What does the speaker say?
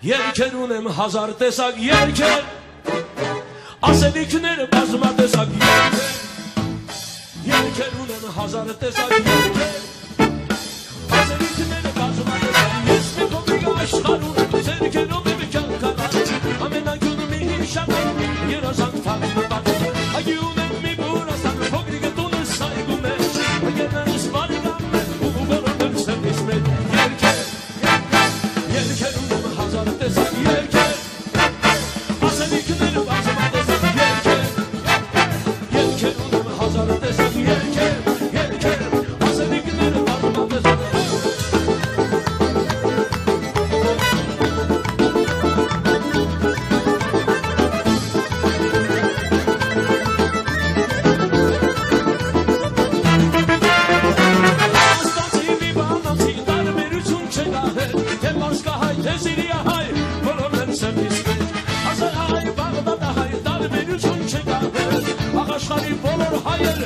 Երկեր ունեմ հազար տեսակ երկեր ասելիքները բազմատեսակ երկեր ունեմ հազար տեսակ երկեր ասելիքները բազմատեսակ ես մի կողմիկ աշխարհում ձերքերով եմ կյանքարան ամենագյունում մի հիշական երազանք թաղնված այգի ունեմ մի բուրաստան փոքրիկը տունը սայգում է այգենանս բարիգամ է ու բոլոր դրսերից մեր երկեր ունեմ հազար տեսակ երկեր ասելիքները բազմատեսակ երկեր ունեմ հազար տեսակ երկեր ասելիքները բազմատեսակ Աշխարհի բոլոր հայեր